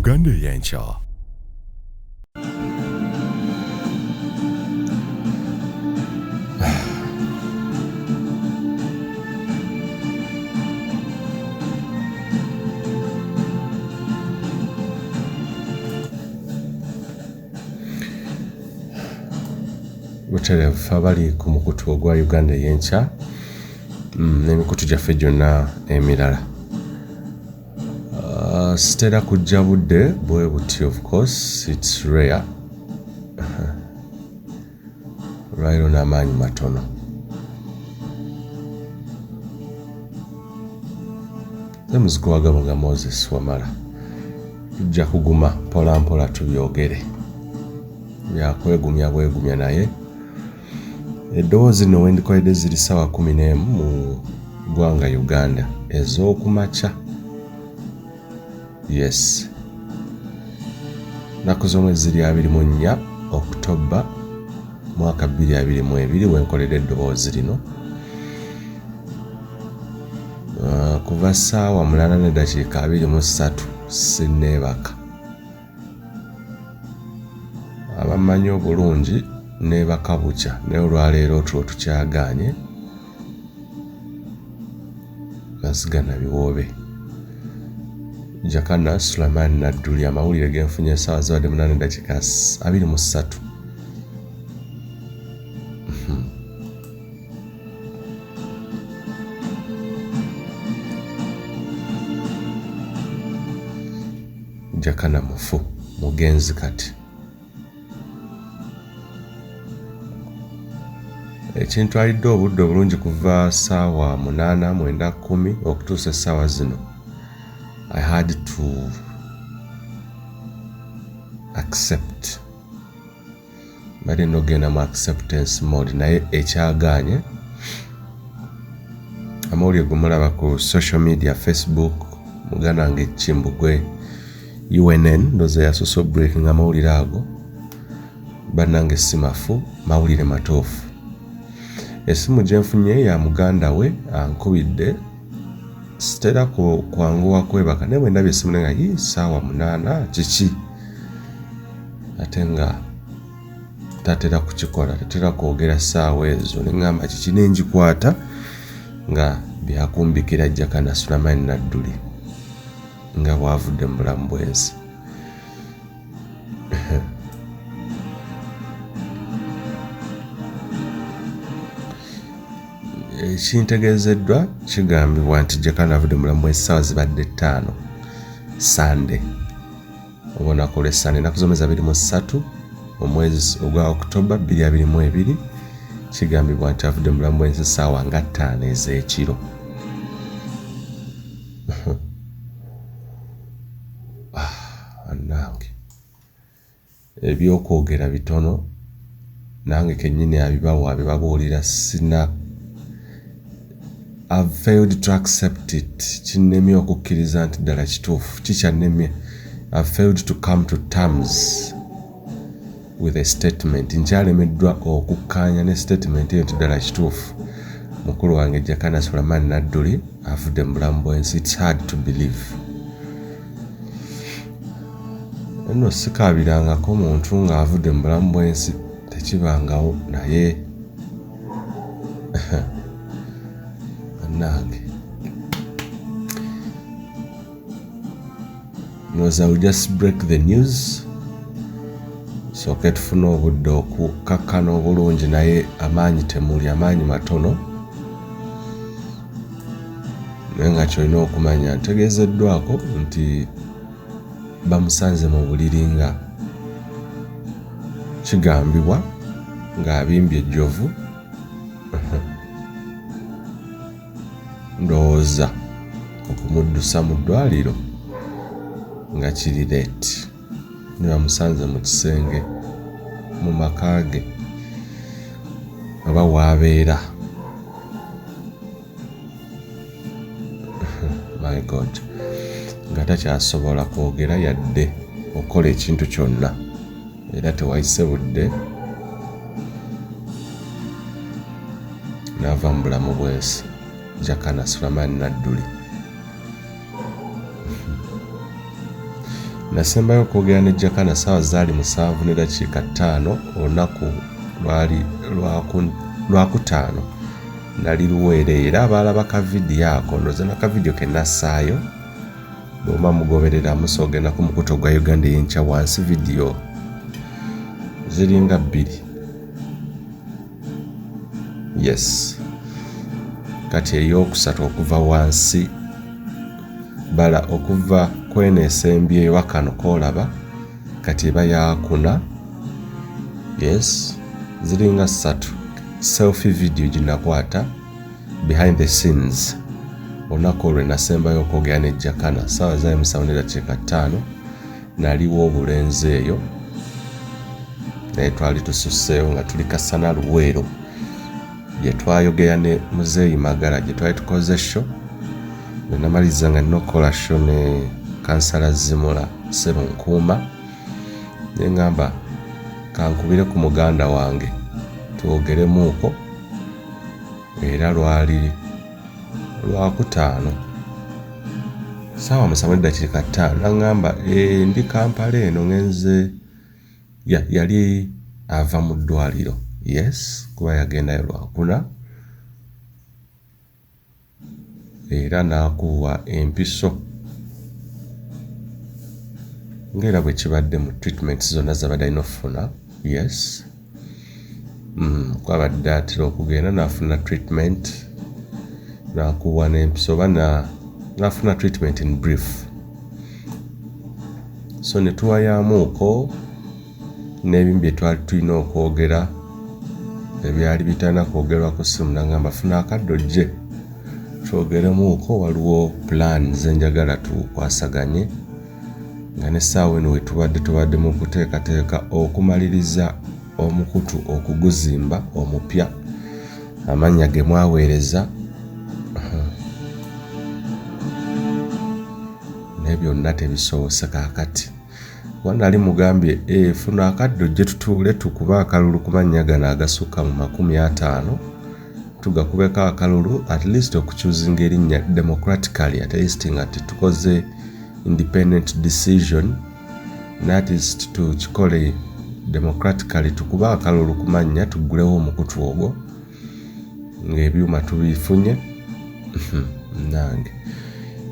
Uganda y'enkya. Butereevu abali ku mukutu ogwa Uganda y'enkya n'emikutu gyaffe gyonna emirala. Sitera kujja budde bwe buti, of course it's rare. Lwaliro n'amaanyi matono. Muziko wa Gabonga Moses Wamala. Tujja kuguma mpola mpola tubyogere. Byakwegumya bwegumya naye. Eddoboozi nno wendikoledde ziri ssaawa 11 mu ggwanga Uganda ez'okumakya. Yes. Nnaku z'omwezi ziri 24 Oktoba mwaka 2022 wenkoledde eddoboozi lino. Kuva ssaawa 8:23 sinneebaka. Abamanyi obulungi neebaka bukya naye olwaleero otulo tukyagaanye. Maziga na Biwoobe. Jakana Nadduli amawulire genfunye essaawa zibadde 8:23. Jakana mufu mugenzi kati. Ekintwalidde obudde obulungi kuva ssaawa 8, 9, 10 okutuusa essaawa zino. I had to accept. Bali nogenda mu acceptance mode naye ekyagaanye. Amawulire gumulaba ku social media, Facebook, muganda wange Kimbugwe UNN ndoza ya social breaking amawulire ago. Bannange simafu mawulire matoofu. Esimu gye nfunye ya muganda we ankubidde. Sitera kwanguwa kwebaka naye bwe ndabye essimu nenga ssaawa 8 kiki? Ate nga tatera kukikola, tatera kwogera ssaawa ezo. Neŋŋamba kiki ne ngikwata nga byakumbikira Jakana Nadduli nga bw'avudde mu bulamu bw'ensi. Ekintegeezeddwa kigambibwa nti Jakana avudde mu bulamu bw'ensi ssaawa zibadde 5 Sande. Olunaku lw'Essande ennaku z'omwezi 23 omwezi ogwa Oktoba 2022 kigambibwa nti avudde mu bulamu bw'ensi ssaawa nga 5 ez'ekiro. Annange ebyokwogera bitono nange kennyini abibawa bibabuulira sina. I've failed to accept it. Kinnemye okukkiriza nti ddala kituufu. Kikyannemye. I've failed to come to terms with a statement. Nkyalemeddwa okukkaanya ne statement eyo nti ddala kituufu. Mukulu wange Jakana Nadduli avudde mu bulamu bw'ensi. It's hard to believe. Nno sikaabirangako muntu ng'avudde mu bulamu bw'ensi tekibangawo naye nange noza will just break the news sooke tufune obudde okukakkana obulungi naye amaanyi temuli, amaanyi matono. Naye nga kyolina okumanya ntegeezeddwako nti bamusanze mu buliri nga kigambibwa ng'abimbye ejjovu. Ndowooza okumuddusa mu ddwaliro nga kiri leeti. Ne bamusanze mu kisenge mu maka ge oba waabeera. My God. Nga takyasobola kwogera yadde okukola ekintu kyonna. Era tewayise budde n'ava mu bulamu bw'ensi. Jakana Nadduli. nasembayo okwogera ne Jakana ssaawa zaali 7:05 olunaku lwakutaano nali luweere era abalaba ka vidiyo ako ndowooza n'akavidiyo ke nassaayo bw'oba mugoberera musogenda ku mukutu gwa Uganda ey'enkya wansi vidiyo ziringa 2. Yes, kati ey'okusatu okuva wansi bala okuva kweneesembye wakano koolaba kati eba yakuna. Yes, ziringa 3 selfie video ginakwata behind the scenes olunaku olwo nasembayo okwogera ne Jakana ssaawa zaali 7:05 naliwo obulenzi eyo naye twali tususseeyo nga tuli kasana luweero gye twayogera ne muzeeyi Magala gye twali tukoze show bwe namaliriza nga nina okukola show ne kansala Zimula Sserunkuuma ne ngamba kankubire ku muganda wange twogeremuuko era lwali lwakutaano ssaawa 7:05 naŋŋamba ndi Kampala eno ngenze yali ava mu ddwaliro. Yes, kuba yagendayo lwakuna era n'akuwa empiso ng'era bwe kibadde mu treatment zonna zabadde alina okufuna. Yes, kwabadde atera okugenda n'afuna treatment n'akuwa n'empiso oba n'afuna treatment in brief. So ne tuwayamuuko n'ebimu bye twali tulina okwogera ebyali bitalina kwogerwa ku ssimu n'agamba funa akaddo gye twogeremuuko waliwo plan zenjagala tukwasaganye nga n'essaawa eno we tubadde mu kuteekateeka okumaliriza omukutu okuguzimba omupya amannya ge mwaweereza naye byonna tebisobose kaakati kuba nali mugambye funa akaddo gye tutuule tukuba akalulu ku mannya gano agasukka mu 50 tugakubeko akalulu at least okukyuzinga erinnya democratically at least nga tetukoze independent decision that is tukikole democratically tukuba akalulu ku mannya tugulewo omukutu ogwo ng'ebyuma tubifunye. Nange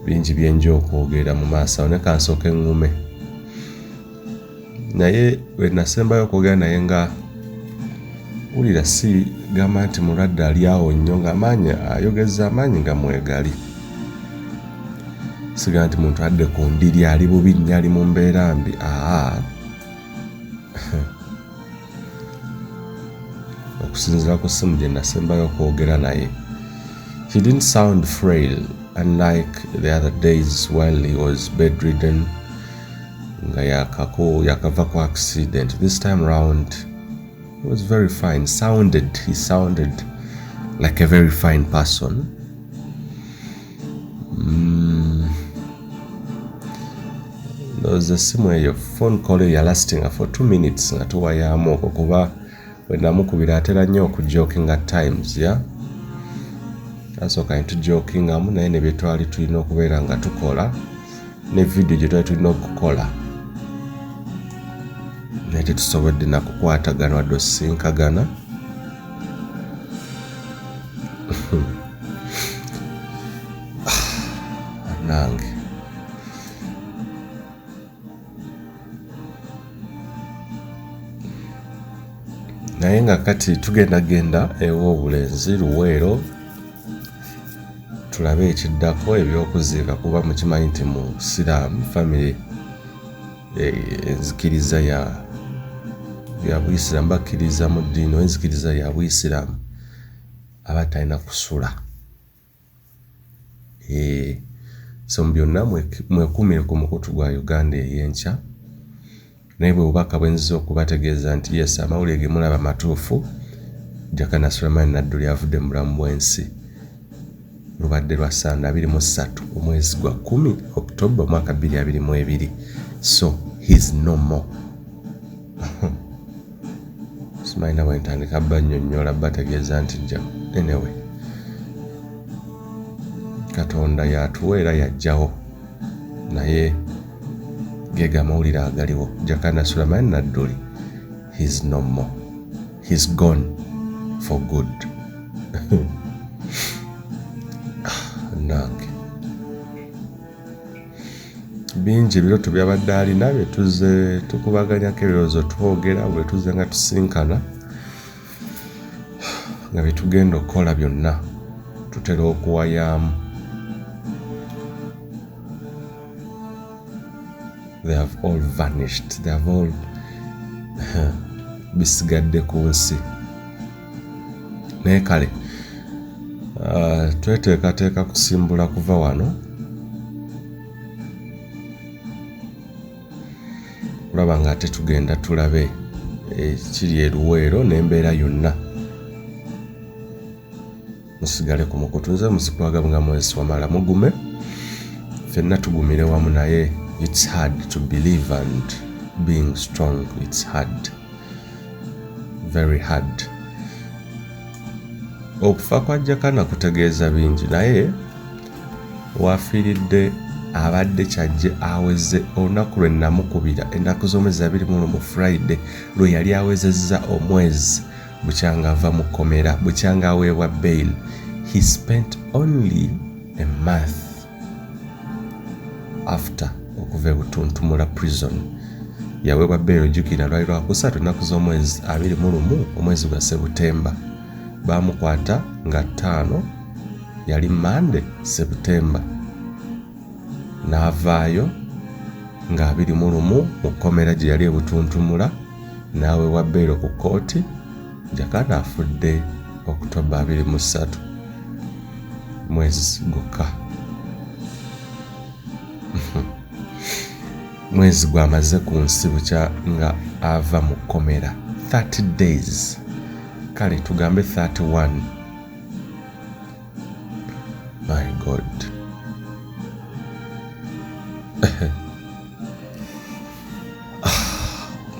bingi byenja okwogera mu maaso ne kansooka eŋŋume naye we nasembayo okwogera naye nga wulira si gamba nti mulwadde ali awo nnyo ng'amaanyi ayogeza amaanyi nga mwegali siga nti muntu adde ku ndiri ali bubi nnyo ali mu mbeera mbi. Okusinziira ku ssimu gye nasembayo okwogera naye he didn't sound frail unlike the other days while he was bedridden nga yakava ku accident. This time round he was very fine. He sounded like a very fine person. There was a similar phone call ya lasting for 2 minutes nga tuwayamu okwo kuba we namukubira atera nnyo okujoking at times. Asooka ntujokingamu naye ne bye twali tulina okubeera nga tukola ne vidiyo gye twali tulina okukola naye tetusobodde nakukwatagana wadde osisinkagana. Nange naye nga kati tugendagenda ew'obulenzi Luweero tulabe ekiddako ebyokuziika kuba mukimanyi nti mu Siraamu family enzikiriza ya Buyisiraamu bakkiriza mu ddiini enzikiriza ya Buyisiraamu aba talina kusula. So mu byonna mwekumire ku mukutu gwa Uganda ey'enkya naye bwe bubaka bwe nziza okubategeeza nti yes amawulire ge mulaba matuufu. Jakana Nadduli avudde mu bulamu bw'ensi lubadde lwa 23 omwezi gwa 10 October mwaka 2022. So he's no more. Simanyi bwe ntandika bannyonnyola bategeeza nti anyway Katonda yatuweera yajjawo naye gega mawulire agaliwo. Jakana Nadduli, he's no more. He's gone for good. Nange bingi ebiroto byabadde alina bye tuzze tukubaganyako ebirowoozo twogera bwe tuzze nga tusinkana nga bye tugenda okukola byonna tutera okuwayaamu. They have all vanished. They have all bisigadde ku nsi. Naye kale tweteekateeka kusimbula kuva wano olaba nga ate tugenda tulabe ekiri eruweero n'embeera yonna. Musigale ku mukutu. Nze muzikwaga nga mwezi wamala mugume ffenna tugumire wamu naye. It's hard to believe and being strong. It's hard. Very hard. Okufa kwa Jakana kutegeeza bingi naye wafiiridde abadde kyajje aweze olunaku lwe namukubira ennaku z'omwezi 21 Friday lwe yali awezezza omwezi bukyanga ava mu kkomera bukyanga aweebwa bail. He spent only a month after okuva Butuntumula prison. Yaweebwa bail ojjukira lwali lwakusatu ennaku z'omwezi 21 omwezi gwa September. Bamukwata nga 5 yali Monday September. N'avaayo nga 21 mu kkomera gye yali Butuntumula n'aweebwa bail ku kooti. Jakana afudde October 23 mwezi gokka. Mwezi gwamaze ku nsi bukya nga ava mu kkomera 30 days. Kale tugambe 31. My God.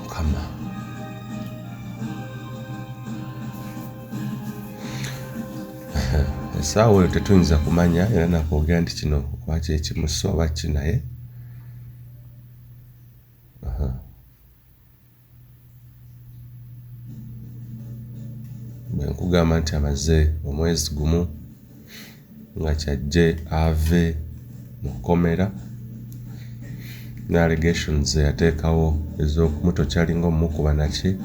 Come on. Esaawa tetuyinza kumanya era nakwogera nti kino kwaki ekimusu oba kinaye. Nkugamba nti amaze omwezi gumu nga kyajje ave mu kkomera. Ne allegations yateekawo ez'okumutokyali ng'omukuba naki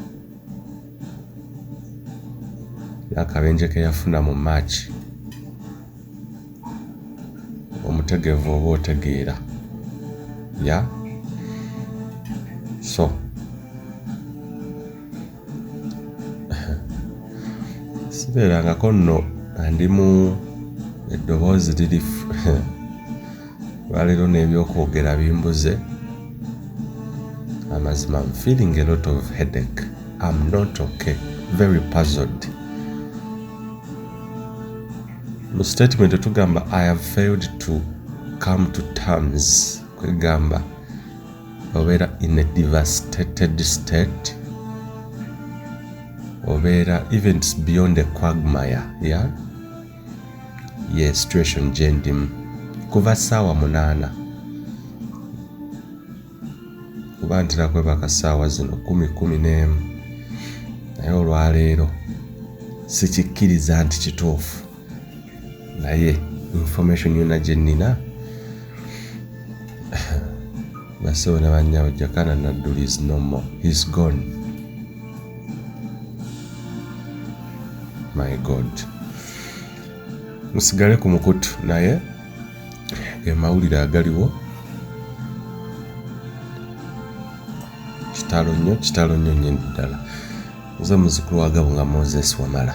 n'akabenje ke yafuna mu March. Omutegevu oba otegeera ya so sibeerangako nno ndi mu eddoboozi liri lwaleero n'ebyokwogera bimbuze. Amazima I'm feeling a lot of headache. I'm not okay. Very puzzled. Mu statement tugamba I have failed to come to terms. Kwegamba obeera in a devastated state. Obeera even beyond a quagmire. Yeah? Yes, situation gendim. Kuva saawa 8. Kuba ntera kwebaka saawa zino 10 naye olwaleero sikikkiriza nti kituufu. Naye information yonna gye nnina basewo ne bannyawo Jakana Nadduli is no more. He's gone. My God. Musigale ku mukutu naye mawulire agaliwo. Kitalo nnyo nnyo ddala. Nze muzukulu wa Gabo nga Moses Wamala.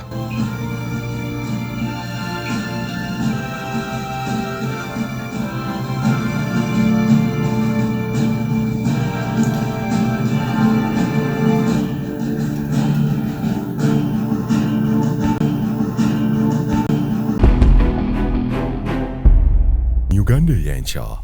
Uganda y'enkya